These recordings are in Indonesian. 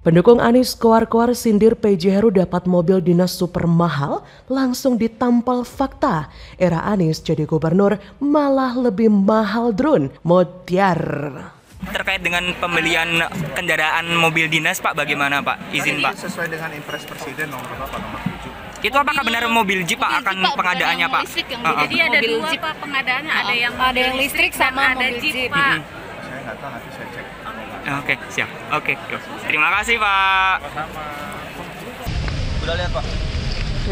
Pendukung Anies koar-koar sindir PJ Heru dapat mobil dinas super mahal, langsung ditampal fakta. Era Anies jadi gubernur malah lebih mahal drone. Motiar. Terkait dengan pembelian kendaraan mobil dinas, Pak, bagaimana, Pak? Izin, Pak. Sesuai dengan Impres Presiden nomor 7. Itu apakah benar mobil Jeep, Pak, akan pengadaannya, Pak? Jadi ada dua, Pak, pengadaannya. Ada yang listrik sama ada Jeep, Pak. Saya nggak tahu, nanti saya cek. Oke, siap. Oke. Terima kasih, Pak. Sama. Udah lihat, Pak?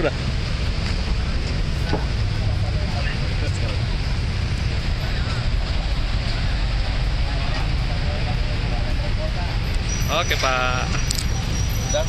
Udah. Oke, Pak. Udah.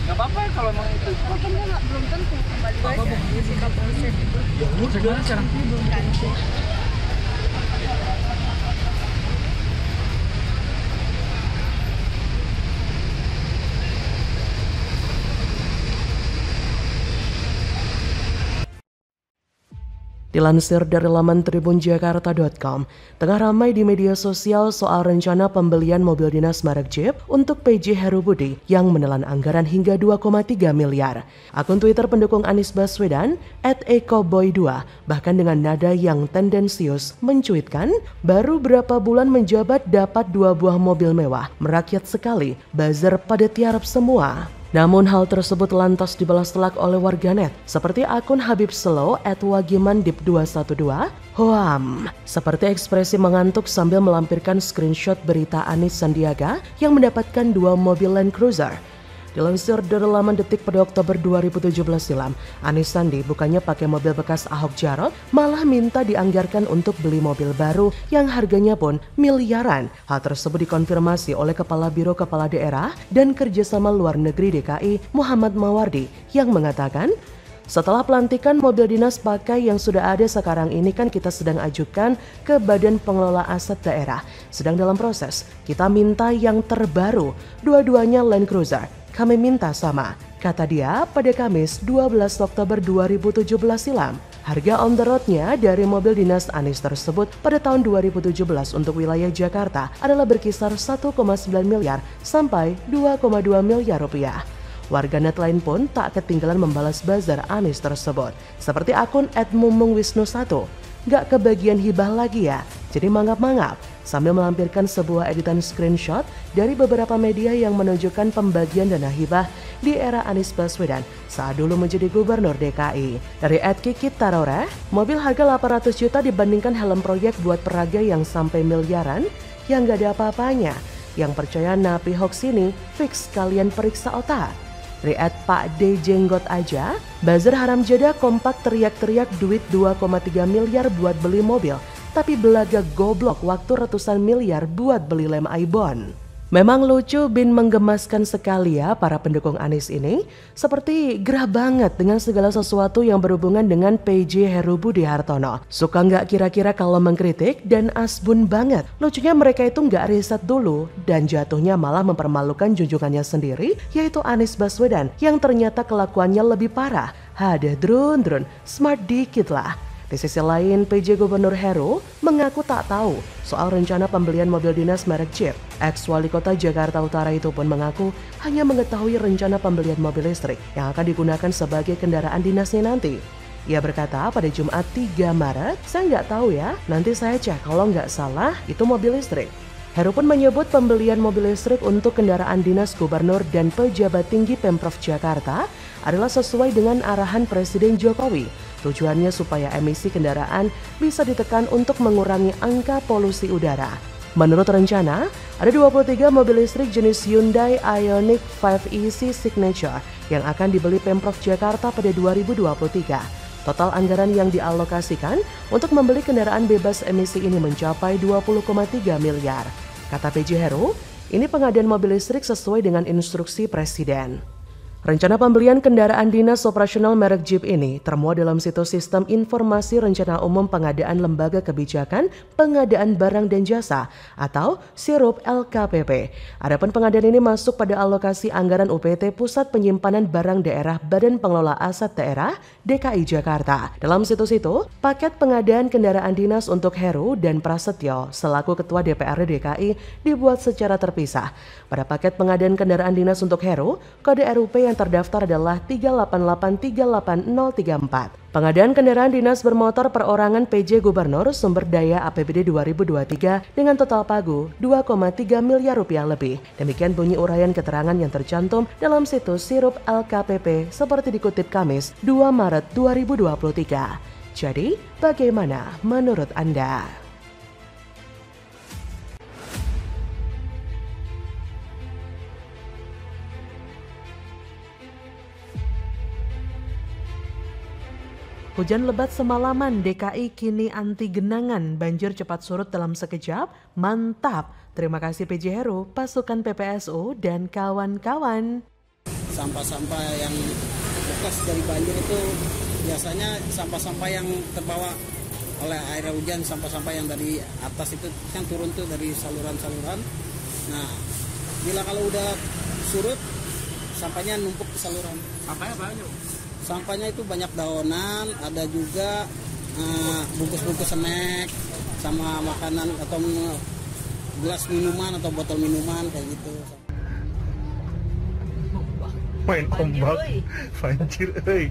Gak apa-apa kalau emang itu. Pokoknya belum tentu kembali aja. Sikap proses itu. Ya, segala sekarang. Dilansir dari laman tribunjakarta.com, tengah ramai di media sosial soal rencana pembelian mobil dinas merek Jeep untuk PJ Heru Budi yang menelan anggaran hingga 2,3 miliar. Akun Twitter pendukung Anies Baswedan @ekoboy2 bahkan dengan nada yang tendensius mencuitkan, baru berapa bulan menjabat dapat 2 buah mobil mewah, merakyat sekali, buzzer pada tiarap semua. Namun hal tersebut lantas dibalas telak oleh warganet seperti akun Habib Slow @wagimandip212. Hoam, seperti ekspresi mengantuk sambil melampirkan screenshot berita Anies Sandiaga yang mendapatkan 2 mobil Land Cruiser. Dilansir dari laman Detik pada Oktober 2017 silam, Anies Sandi bukannya pakai mobil bekas Ahok Jarot, malah minta dianggarkan untuk beli mobil baru yang harganya pun miliaran. Hal tersebut dikonfirmasi oleh Kepala Biro Kepala Daerah dan Kerjasama Luar Negeri DKI Muhammad Mawardi yang mengatakan, setelah pelantikan mobil dinas pakai yang sudah ada sekarang ini kan kita sedang ajukan ke Badan Pengelola Aset Daerah. Sedang dalam proses, kita minta yang terbaru, dua-duanya Land Cruiser. Kami minta sama, kata dia pada Kamis 12 Oktober 2017 silam. Harga on the road-nya dari mobil dinas Anies tersebut pada tahun 2017 untuk wilayah Jakarta adalah berkisar 1,9 miliar sampai 2,2 miliar rupiah. Warganet lain pun tak ketinggalan membalas buzzer Anies tersebut. Seperti akun @mumungwisnu1. Gak kebagian hibah lagi ya, jadi mangap-mangap. Sambil melampirkan sebuah editan screenshot dari beberapa media yang menunjukkan pembagian dana hibah di era Anies Baswedan saat dulu menjadi gubernur DKI. Dari @kikit_taroreh, mobil harga 800 juta dibandingkan helm proyek buat peraga yang sampai miliaran yang gak ada apa-apanya. Yang percaya napi hoax ini, fix kalian periksa otak. Dari @Pak D Jenggot aja, buzzer haram jeda kompak teriak-teriak duit 2,3 miliar buat beli mobil, tapi belaga goblok waktu ratusan miliar buat beli lem Aibon. Memang lucu bin menggemaskan sekali ya para pendukung Anies ini, seperti gerah banget dengan segala sesuatu yang berhubungan dengan PJ Heru Budi Hartono. Suka nggak kira-kira kalau mengkritik dan asbun banget. Lucunya mereka itu nggak riset dulu dan jatuhnya malah mempermalukan junjungannya sendiri, yaitu Anies Baswedan yang ternyata kelakuannya lebih parah. Ada drone, smart dikit lah. Di sisi lain, PJ Gubernur Heru mengaku tak tahu soal rencana pembelian mobil dinas merek Jeep. Ex-Wali Kota Jakarta Utara itu pun mengaku hanya mengetahui rencana pembelian mobil listrik yang akan digunakan sebagai kendaraan dinasnya nanti. Ia berkata pada Jumat 3 Maret, saya nggak tahu ya, nanti saya cek, kalau nggak salah itu mobil listrik. Heru pun menyebut pembelian mobil listrik untuk kendaraan dinas gubernur dan pejabat tinggi Pemprov Jakarta adalah sesuai dengan arahan Presiden Jokowi. Tujuannya supaya emisi kendaraan bisa ditekan untuk mengurangi angka polusi udara. Menurut rencana, ada 23 mobil listrik jenis Hyundai Ioniq 5 EC Signature yang akan dibeli Pemprov Jakarta pada 2023. Total anggaran yang dialokasikan untuk membeli kendaraan bebas emisi ini mencapai 20,3 miliar. Kata PJ Heru, ini pengadaan mobil listrik sesuai dengan instruksi Presiden. Rencana pembelian kendaraan dinas operasional merek Jeep ini termuat dalam situs Sistem Informasi Rencana Umum Pengadaan Lembaga Kebijakan Pengadaan Barang dan Jasa atau SIRUP LKPP. Adapun pengadaan ini masuk pada alokasi anggaran UPT Pusat Penyimpanan Barang Daerah Badan Pengelola Aset Daerah DKI Jakarta. Dalam situs itu, paket pengadaan kendaraan dinas untuk Heru dan Prasetyo selaku Ketua DPRD DKI dibuat secara terpisah. Pada paket pengadaan kendaraan dinas untuk Heru, kode RUP yang terdaftar adalah 388-38034. Pengadaan kendaraan dinas bermotor perorangan PJ Gubernur sumber daya APBD 2023 dengan total pagu 2,3 miliar rupiah lebih. Demikian bunyi uraian keterangan yang tercantum dalam situs SIRUP LKPP seperti dikutip Kamis 2 Maret 2023. Jadi, bagaimana menurut Anda? Hujan lebat semalaman, DKI kini anti genangan, banjir cepat surut dalam sekejap, mantap. Terima kasih PJ Heru, pasukan PPSU, dan kawan-kawan. Sampah-sampah yang bekas dari banjir itu biasanya sampah-sampah yang terbawa oleh air hujan, sampah-sampah yang dari atas itu kan turun tuh dari saluran-saluran. Nah, bila kalau udah surut, sampahnya numpuk di saluran. Sampahnya banyak. Sampahnya itu banyak daunan, ada juga bungkus-bungkus snack sama makanan atau gelas minuman atau botol minuman kayak gitu. Main ombak, banjir, euy.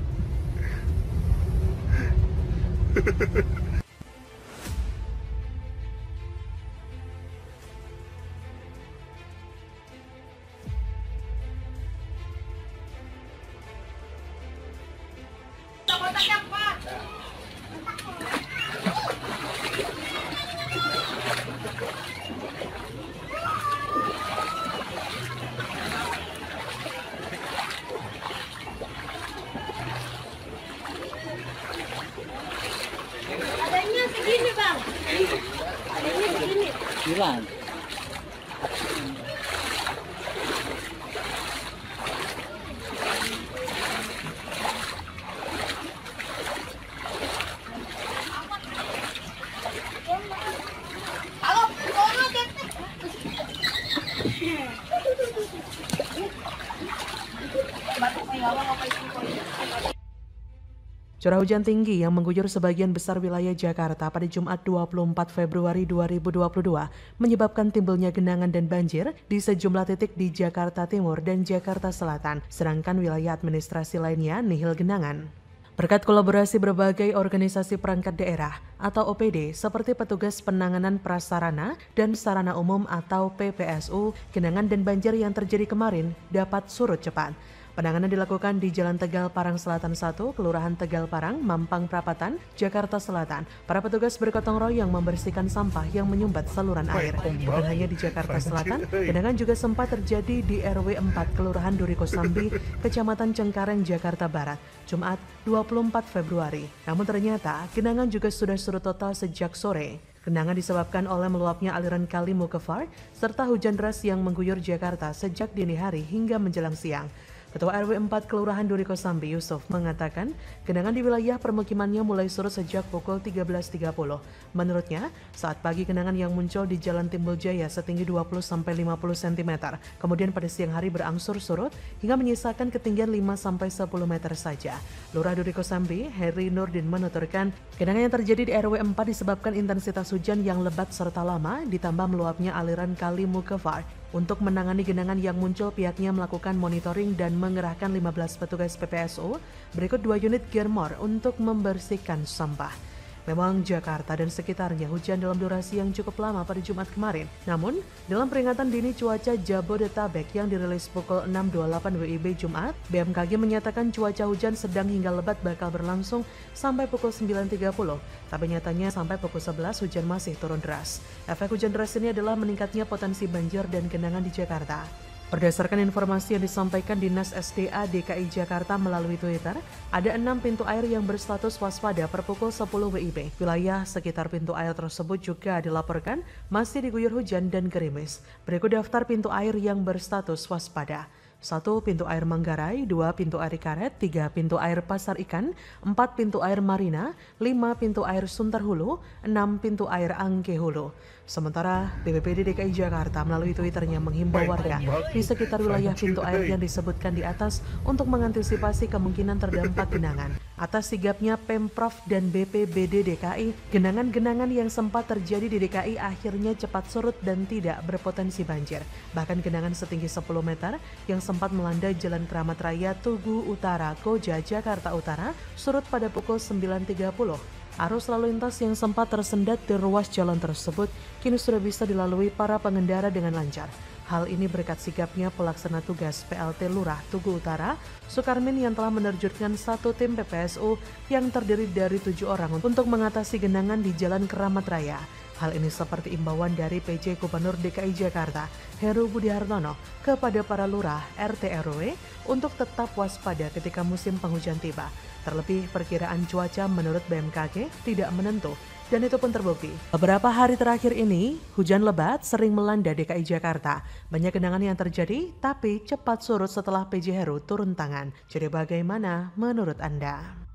Adanya segini bang, adanya segini. Hilang. Halo, corona deh. Batuk kayak apa itu? Curah hujan tinggi yang mengguyur sebagian besar wilayah Jakarta pada Jumat 24 Februari 2022 menyebabkan timbulnya genangan dan banjir di sejumlah titik di Jakarta Timur dan Jakarta Selatan, sedangkan wilayah administrasi lainnya nihil genangan. Berkat kolaborasi berbagai organisasi perangkat daerah atau OPD seperti Petugas Penanganan Prasarana dan Sarana Umum atau PPSU, genangan dan banjir yang terjadi kemarin dapat surut cepat. Penanganan dilakukan di Jalan Tegal Parang Selatan 1, Kelurahan Tegal Parang, Mampang Perapatan, Jakarta Selatan. Para petugas bergotong royong membersihkan sampah yang menyumbat saluran air. Bukan hanya di Jakarta Selatan, genangan juga sempat terjadi di RW 4, Kelurahan Duriko Sambi, Kecamatan Cengkareng, Jakarta Barat, Jumat 24 Februari. Namun ternyata genangan juga sudah surut total sejak sore. Genangan disebabkan oleh meluapnya aliran Kali Mukefar serta hujan deras yang mengguyur Jakarta sejak dini hari hingga menjelang siang. Ketua RW 4 Kelurahan Duriko Sambi Yusuf mengatakan genangan di wilayah permukimannya mulai surut sejak pukul 13.30. Menurutnya, saat pagi genangan yang muncul di Jalan Timbul Jaya setinggi 20-50 cm. Kemudian pada siang hari berangsur surut hingga menyisakan ketinggian 5-10 meter saja. Lurah Duriko Sambi, Heri Nurdin menuturkan, genangan yang terjadi di RW 4 disebabkan intensitas hujan yang lebat serta lama ditambah meluapnya aliran Kali Mukefar. Untuk menangani genangan yang muncul, pihaknya melakukan monitoring dan mengerahkan 15 petugas PPSU, berikut 2 unit gearmore untuk membersihkan sampah. Memang Jakarta dan sekitarnya hujan dalam durasi yang cukup lama pada Jumat kemarin. Namun, dalam peringatan dini cuaca Jabodetabek yang dirilis pukul 6.28 WIB Jumat, BMKG menyatakan cuaca hujan sedang hingga lebat bakal berlangsung sampai pukul 9.30. Tapi nyatanya sampai pukul 11 hujan masih turun deras. Efek hujan deras ini adalah meningkatnya potensi banjir dan genangan di Jakarta. Berdasarkan informasi yang disampaikan Dinas SDA DKI Jakarta melalui Twitter, ada 6 pintu air yang berstatus waspada per pukul 10 WIB. Wilayah sekitar pintu air tersebut juga dilaporkan masih diguyur hujan dan gerimis. Berikut daftar pintu air yang berstatus waspada. 1 pintu air Manggarai, 2 pintu air Karet, 3 pintu air Pasar Ikan, 4 pintu air Marina, 5 pintu air Sunter Hulu, 6 pintu air Angke Hulu. Sementara BPBD DKI Jakarta melalui Twitternya menghimbau warga di sekitar wilayah pintu air yang disebutkan di atas untuk mengantisipasi kemungkinan terdampak genangan. Atas sigapnya Pemprov dan BPBD DKI, genangan-genangan yang sempat terjadi di DKI akhirnya cepat surut dan tidak berpotensi banjir. Bahkan genangan setinggi 10 meter yang sempat melanda Jalan Keramat Raya Tugu Utara, Koja, Jakarta Utara, surut pada pukul 9.30. Arus lalu lintas yang sempat tersendat di ruas jalan tersebut kini sudah bisa dilalui para pengendara dengan lancar. Hal ini berkat sigapnya pelaksana tugas PLT Lurah Tugu Utara, Sukarmin yang telah menerjunkan 1 tim PPSU yang terdiri dari 7 orang untuk mengatasi genangan di Jalan Keramat Raya. Hal ini seperti imbauan dari PJ Gubernur DKI Jakarta, Heru Budi Hartono, kepada para lurah RT RW untuk tetap waspada ketika musim penghujan tiba. Terlebih perkiraan cuaca menurut BMKG tidak menentu, dan itu pun terbukti. Beberapa hari terakhir ini, hujan lebat sering melanda DKI Jakarta. Banyak genangan yang terjadi, tapi cepat surut setelah PJ Heru turun tangan. Jadi bagaimana menurut Anda?